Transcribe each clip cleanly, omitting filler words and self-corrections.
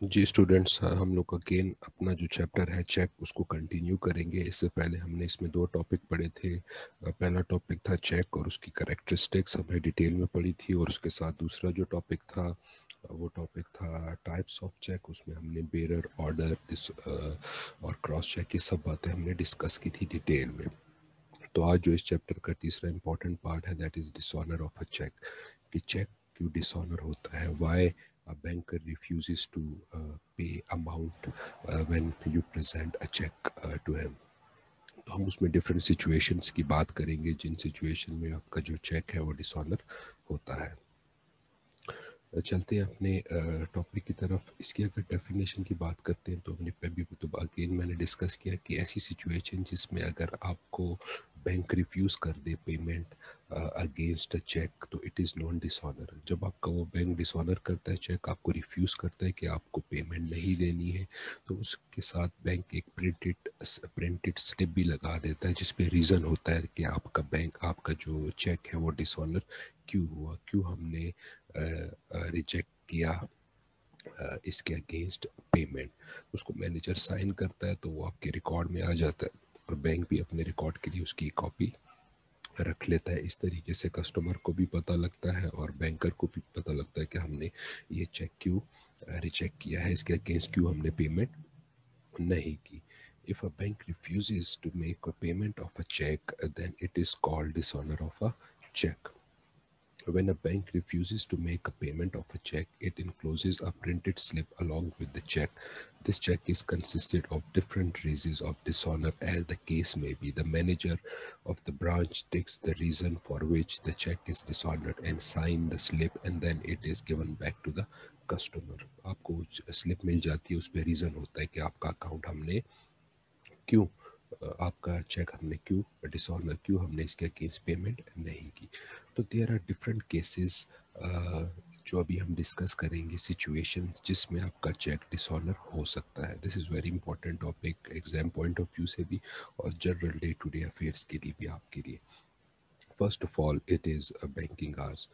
जी students, हम लोग again अपना जो चैप्टर है चेक उसको कंटिन्यू करेंगे। इससे पहले हमने इसमें दो टॉपिक पढ़े थे। पहला टॉपिक था चेक और उसकी करेक्टरिस्टिक्स हमने डिटेल में पढ़ी थी, और उसके साथ दूसरा जो टॉपिक था वो टॉपिक था टाइप्स ऑफ चेक। उसमें हमने बेरर, ऑर्डर, दिस और क्रॉस चेक, ये सब बातें हमने डिस्कस की थी डिटेल में। तो आज जो इस चैप्टर का तीसरा इंपॉर्टेंट पार्ट है that is dishonour of a cheque, कि चेक क्यों डिसऑनर होता है, why a banker refuses to pay amount when you present a check to him। तो हम उसमें डिफरेंट सिचुएशंस की बात करेंगे जिन सिचुएशन में आपका जो चेक है वो डिसऑनर होता है। चलते हैं अपने टॉपिक की तरफ। इसकी अगर डेफिनेशन की बात करते हैं तो अपने पे भी तो अगेन मैंने डिस्कस किया कि ऐसी सिचुएशन जिसमें अगर आपको बैंक रिफ्यूज़ कर दे पेमेंट अगेंस्ट अ चेक, तो इट इज़ नॉन डिसऑनर। जब आपका वो बैंक डिसऑनर करता है, चेक आपको रिफ्यूज़ करता है कि आपको पेमेंट नहीं देनी है, तो उसके साथ बैंक एक प्रिंटेड स्लिप भी लगा देता है जिसपे रीज़न होता है कि आपका जो चेक है वो डिसऑनर क्यों हुआ, क्यों हमने रिजेक्ट किया इसके अगेंस्ट पेमेंट। उसको मैनेजर साइन करता है तो वो आपके रिकॉर्ड में आ जाता है, और बैंक भी अपने रिकॉर्ड के लिए उसकी कॉपी रख लेता है। इस तरीके से कस्टमर को भी पता लगता है और बैंकर को भी पता लगता है कि हमने ये चेक क्यों रिजेक्ट किया है, इसके अगेंस्ट क्यों हमने पेमेंट नहीं की। If a bank refuses to make a payment of a check, then it is called dishonor of a check. When a bank refuses to make a payment of a check, it encloses a printed slip along with the check. This check is consisted of different reasons of dishonor as the case may be. The manager of the branch takes the reason for which the check is dishonored and sign the slip, and then it is given back to the customer। आपको slip मिल जाती है, उस पर reason होता है कि आपका account हमने क्यों आपका चेक हमने क्यों डिसऑनर, क्यों हमने इसके अगेंस्ट पेमेंट नहीं की। तो देयर आर डिफरेंट केसेस जो अभी हम डिस्कस करेंगे, सिचुएशंस जिसमें आपका चेक डिसऑनर हो सकता है। This is very important topic exam point of view से भी और general day to day affairs के लिए भी आपके लिए। First of all it is banking hours.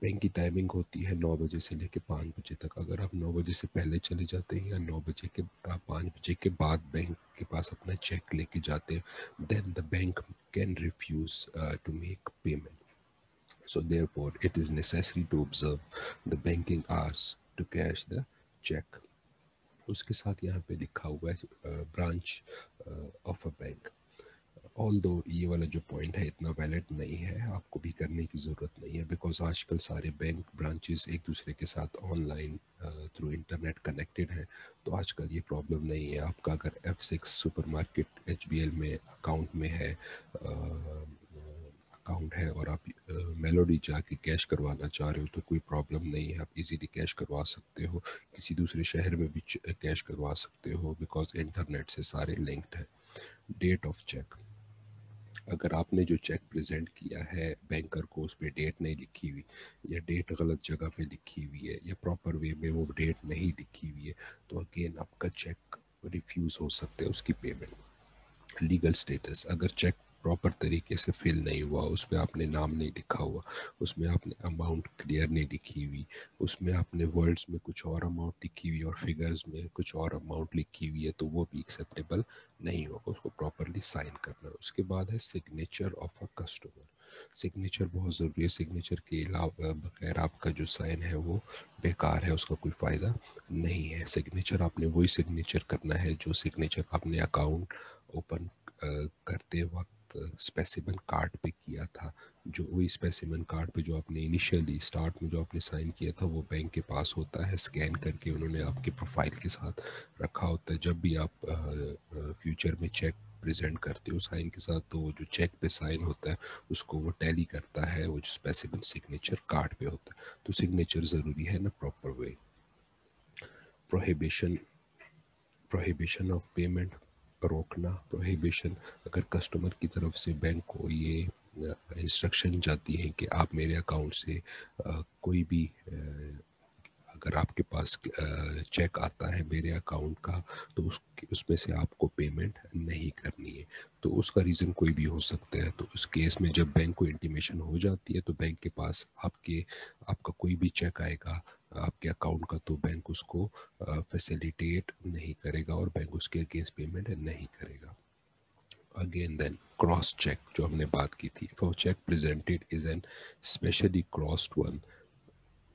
Bank की टाइमिंग होती है 9 बजे से लेकर 5 बजे तक। अगर आप 9 बजे से पहले चले जाते हैं या 9 बजे के 5 बजे के बाद बैंक के पास अपना चेक लेके जाते हैं, then the bank can refuse to make payment. So therefore it is necessary to observe the banking hours to cash the check। उसके साथ यहाँ पे लिखा हुआ है branch of a bank. All दो ये वाला जो पॉइंट है इतना वैलिड नहीं है, आपको भी करने की ज़रूरत नहीं है, बिकॉज आजकल सारे बैंक ब्रांचेस एक दूसरे के साथ ऑनलाइन थ्रू इंटरनेट कनेक्टेड हैं। तो आजकल ये प्रॉब्लम नहीं है। आपका अगर F6 सुपरमार्केट HBL में अकाउंट में है अकाउंट है और आप मेलोडी जाके कैश करवाना चाह रहे हो, तो कोई प्रॉब्लम नहीं है, आप इजीली कैश करवा सकते हो। किसी दूसरे शहर में भी कैश करवा सकते हो, बिकॉज इंटरनेट से सारे लिंक्ड है। Date of cheque. अगर आपने जो चेक प्रेजेंट किया है बैंकर को, उस पर डेट नहीं लिखी हुई, या डेट गलत जगह पे लिखी हुई है, या प्रॉपर वे में वो डेट नहीं लिखी हुई है, तो अगेन आपका चेक रिफ्यूज़ हो सकते हैं उसकी पेमेंट। Legal status. अगर चेक प्रॉपर तरीके से फिल नहीं हुआ, उस पर आपने नाम नहीं लिखा हुआ, उसमें आपने अमाउंट क्लियर नहीं लिखी हुई, उसमें आपने वर्ड्स में कुछ और अमाउंट लिखी हुई और फिगर्स में कुछ और अमाउंट लिखी हुई है, तो वो भी एक्सेप्टेबल नहीं होगा। उसको प्रॉपरली साइन करना है। उसके बाद है signature of a customer. Signature बहुत ज़रूरी है। सिग्नेचर के अलावा बगैर आपका जो साइन है वो बेकार है, उसका कोई फ़ायदा नहीं है। सिग्नेचर आपने वही सिग्नेचर करना है जो सिग्नेचर आपने अकाउंट ओपन करते वक्त स्पेसिमन कार्ड पे किया था। जो वही स्पेसिमन कार्ड पे जो आपने इनिशियली स्टार्ट में जो आपने साइन किया था वो बैंक के पास होता है, स्कैन करके उन्होंने आपके प्रोफाइल के साथ रखा होता है। जब भी आप फ्यूचर में चेक प्रेजेंट करते हो साइन के साथ, तो वो जो चेक पे साइन होता है उसको वो टैली करता है, वो जो स्पेसिमन सिग्नेचर कार्ड पे होता है। तो सिग्नेचर ज़रूरी है ना proper way. Prohibition. Prohibition of payment, रोकना, प्रोहिबिशन। अगर कस्टमर की तरफ से बैंक को ये इंस्ट्रक्शन जाती है कि आप मेरे अकाउंट से कोई भी अगर आपके पास चेक आता है मेरे अकाउंट का तो उसमें से आपको पेमेंट नहीं करनी है। तो उसका रीज़न कोई भी हो सकता है। तो उस केस में जब बैंक को इंटीमेशन हो जाती है तो बैंक के पास आपका कोई भी चेक आएगा आपके अकाउंट का तो बैंक उसको फैसिलिटेट नहीं करेगा और बैंक उसके अगेंस्ट पेमेंट नहीं करेगा। अगेन देन क्रॉस चेक जो हमने बात की थी, for cheque presented is an specially crossed one,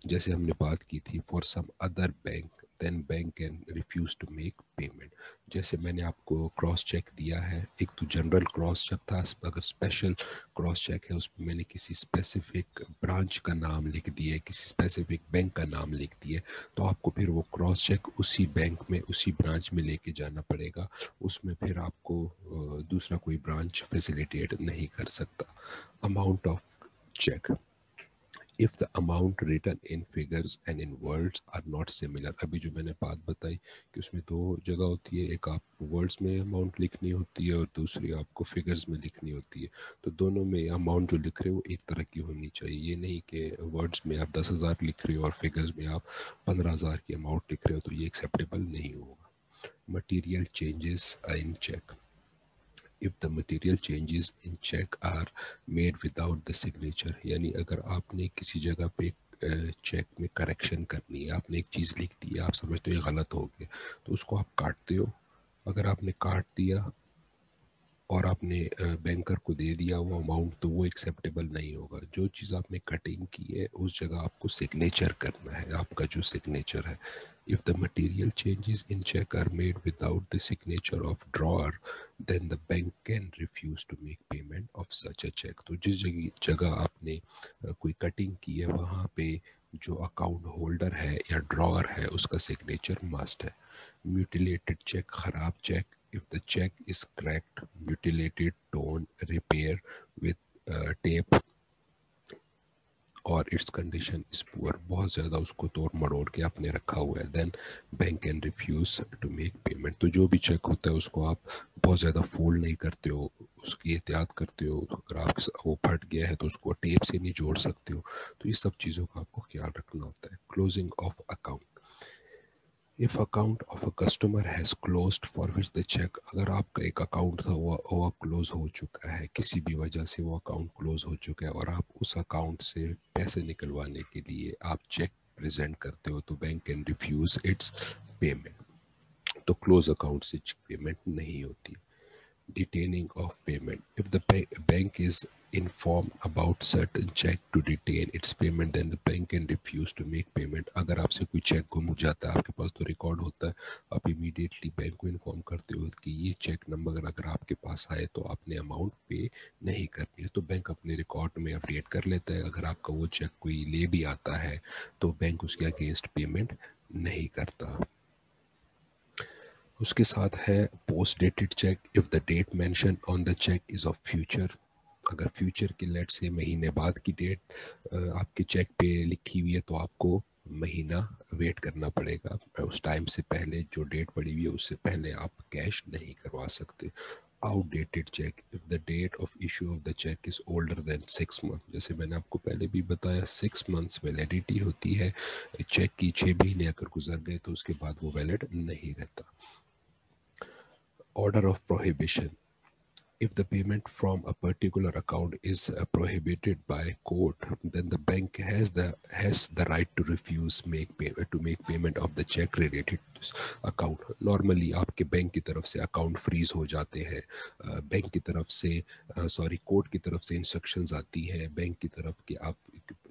जैसे हमने बात की थी for some other bank then bank can refuse to make payment. जैसे मैंने आपको क्रॉस चेक दिया है, एक तो जनरल क्रॉस चेक था, अगर स्पेशल क्रॉस चेक है उसमें मैंने किसी स्पेसिफिक ब्रांच का नाम लिख दिया है, किसी स्पेसिफिक बैंक का नाम लिख दिया, तो आपको फिर वो क्रॉस चेक उसी बैंक में उसी ब्रांच में लेके जाना पड़ेगा। उसमें फिर आपको दूसरा कोई ब्रांच फैसिलिटेट नहीं कर सकता। Amount of cheque, if the amount written in figures and in words are not similar, अभी जो मैंने बात बताई कि उसमें दो जगह होती है, एक आप वर्ड्स में अमाउंट लिखनी होती है और दूसरी आपको फिगर्स में लिखनी होती है। तो दोनों में अमाउंट जो लिख रहे हो एक तरह की होनी चाहिए। ये नहीं कि वर्ड्स में आप 10,000 लिख रहे हो और फिगर्स में आप 15,000 की अमाउंट लिख रहे हो, तो ये एक्सेप्टेबल नहीं होगा। Material changes in cheque, if the material changes in check are made without the signature, यानी अगर आपने किसी जगह पे चेक में करेक्शन करनी है, आपने एक चीज़ लिख दी है, आप समझते हो ये गलत हो गया, तो उसको आप काटते हो। अगर आपने काट दिया और आपने बैंकर को दे दिया वो अमाउंट, तो वो एक्सेप्टेबल नहीं होगा। जो चीज़ आपने कटिंग की है उस जगह आपको सिग्नेचर करना है, आपका जो सिग्नेचर है। If the material changes in cheque are made without the signature of drawer then the bank can refuse to make payment of such a cheque. तो जिस जगह आपने कोई कटिंग की है वहाँ पे जो अकाउंट होल्डर है या ड्रॉअर है उसका सिग्नेचर मस्ट है। म्यूटिलेटेड चेक, खराब check, if the check is cracked, mutilated, torn, repair with tape और इट्स कंडीशन इज पुअर, बहुत ज़्यादा उसको तोड़ मरोड़ के आपने रखा हुआ है, then bank can refuse to make payment. तो जो भी चेक होता है उसको आप बहुत ज़्यादा फोल्ड नहीं करते हो, उसकी एहतियात करते हो। अगर आप वो फट गया है तो उसको टेप से नहीं जोड़ सकते हो। तो ये सब चीज़ों का आपको ख्याल रखना होता है। Closing of account, if account of a customer has closed for which the cheque, अगर आपका एक अकाउंट था वो क्लोज हो चुका है, किसी भी वजह से वो अकाउंट क्लोज हो चुका है और आप उस अकाउंट से पैसे निकलवाने के लिए आप चेक प्रेजेंट करते हो तो bank can refuse its payment. तो क्लोज अकाउंट से पेमेंट नहीं होती। Detaining of payment, if the bank is informed about certain check to detain its payment then the bank can refuse to make payment। अगर आपसे कोई check गुम जाता है, आपके पास तो रिकॉर्ड होता है, आप इमीडिएटली बैंक को इन्फॉर्म करते हो कि ये चेक नंबर अगर आपके पास आए तो आपने अमाउंट पे नहीं करनी है, तो बैंक अपने रिकॉर्ड में अपडेट कर लेता है। अगर आपका वो चेक कोई ले भी आता है तो बैंक उसके अगेंस्ट पेमेंट नहीं करता। उसके साथ है post dated cheque, if the date mention on the cheque is of future, अगर फ्यूचर के लेट से महीने बाद की डेट आपके चेक पे लिखी हुई है तो आपको महीना वेट करना पड़ेगा। उस टाइम से पहले जो डेट पड़ी हुई है उससे पहले आप कैश नहीं करवा सकते। Outdated cheque, if the date of issue of the cheque is older than 6 month, जैसे मैंने आपको पहले भी बताया 6 मंथ्स वैलिडिटी होती है चेक की। 6 महीने अगर गुजर गए तो उसके बाद वो वैलिड नहीं रहता। Order of prohibition, if the payment from a particular account is prohibited by court then the bank has the right to refuse to make payment of the check related to this account। Normally आपके bank की तरफ से account freeze हो जाते हैं, bank की तरफ से कोर्ट की तरफ से इंस्ट्रक्शंस आती है बैंक की तरफ कि आप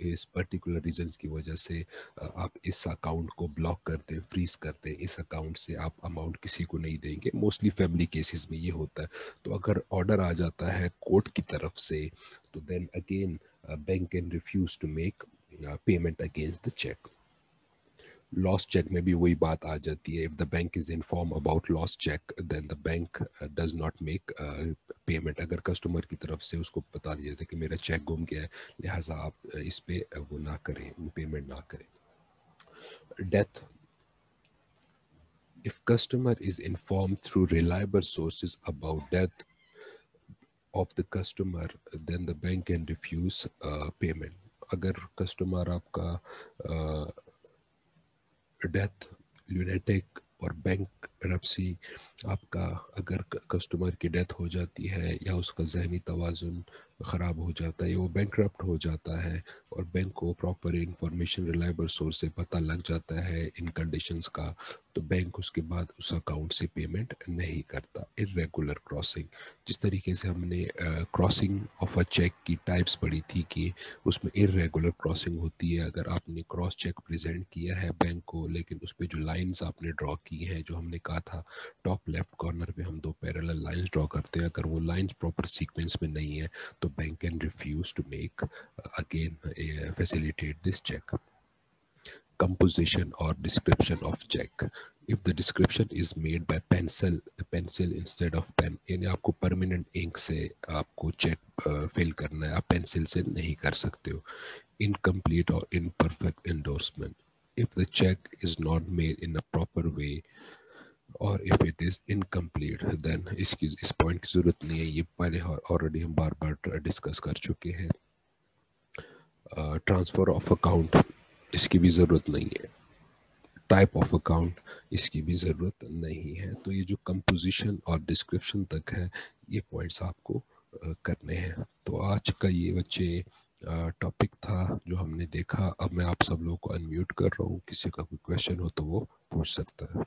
इस पर्टिकुलर रीजंस की वजह से आप इस अकाउंट को ब्लॉक करते हैं, फ्रीज करते हैं, इस अकाउंट से आप अमाउंट किसी को नहीं देंगे। मोस्टली फैमिली केसेस में ये होता है। तो अगर ऑर्डर आ जाता है कोर्ट की तरफ से तो then again bank can refuse to make payment against the cheque. Lost cheque में भी वही बात आ जाती है, if the bank is inform about lost cheque then the bank does not make payment. अगर कस्टमर की तरफ से उसको बता दिया जाता है कि मेरा चेक गुम गया है लिहाजा आप इस पे वो ना करें, पेमेंट ना करें। Death, if customer is informed through reliable sources about death of the customer then the bank can refuse payment। अगर कस्टमर आपका डेथ, ल्यूनेटिक और बैंक करप्सी। आपका अगर कस्टमर की डेथ हो जाती है या उसका जहनी तवाज़ुन ख़राब हो जाता है, वो बैंकरप्ट हो जाता है और बैंक को प्रॉपर इंफॉर्मेशन रिलायबल सोर्स से पता लग जाता है इन कंडीशंस का, तो बैंक उसके बाद उस अकाउंट से पेमेंट नहीं करता। इरेगुलर क्रॉसिंग, जिस तरीके से हमने क्रॉसिंग ऑफ अ चेक की टाइप्स पढ़ी थी कि उसमें इरेगुलर क्रॉसिंग होती है। अगर आपने क्रॉस चेक प्रेजेंट किया है बैंक को, लेकिन उस पर जो लाइंस आपने ड्रॉ की हैं, जो हमने कहा था टॉप लेफ्ट कॉर्नर पे हम दो पैरेलल लाइंस ड्रॉ करते हैं, अगर वो लाइंस प्रॉपर सीक्वेंस में नहीं है तो bank can refuse to make again facilitate this cheque. Composition or description of check. If the description is made by pencil instead of pen, यानी आपको परमानेंट इंक से आपको चेक फिल करना है, आप पेंसिल से नहीं कर सकते हो। Incomplete or imperfect endorsement. If the check is not made in a proper way और if it is incomplete, then इस पॉइंट की ज़रूरत नहीं है, ये पहले ऑलरेडी हम बार बार डिस्कस कर चुके हैं। ट्रांसफ़र ऑफ अकाउंट, इसकी भी ज़रूरत नहीं है। टाइप ऑफ अकाउंट, इसकी भी ज़रूरत नहीं है। तो ये जो कंपोजिशन और डिस्क्रिप्शन तक है, ये पॉइंट्स आपको करने हैं। तो आज का ये बच्चे टॉपिक था जो हमने देखा। अब मैं आप सब लोगों को अनम्यूट कर रहा हूँ, किसी का कोई क्वेश्चन हो तो वो पूछ सकता है।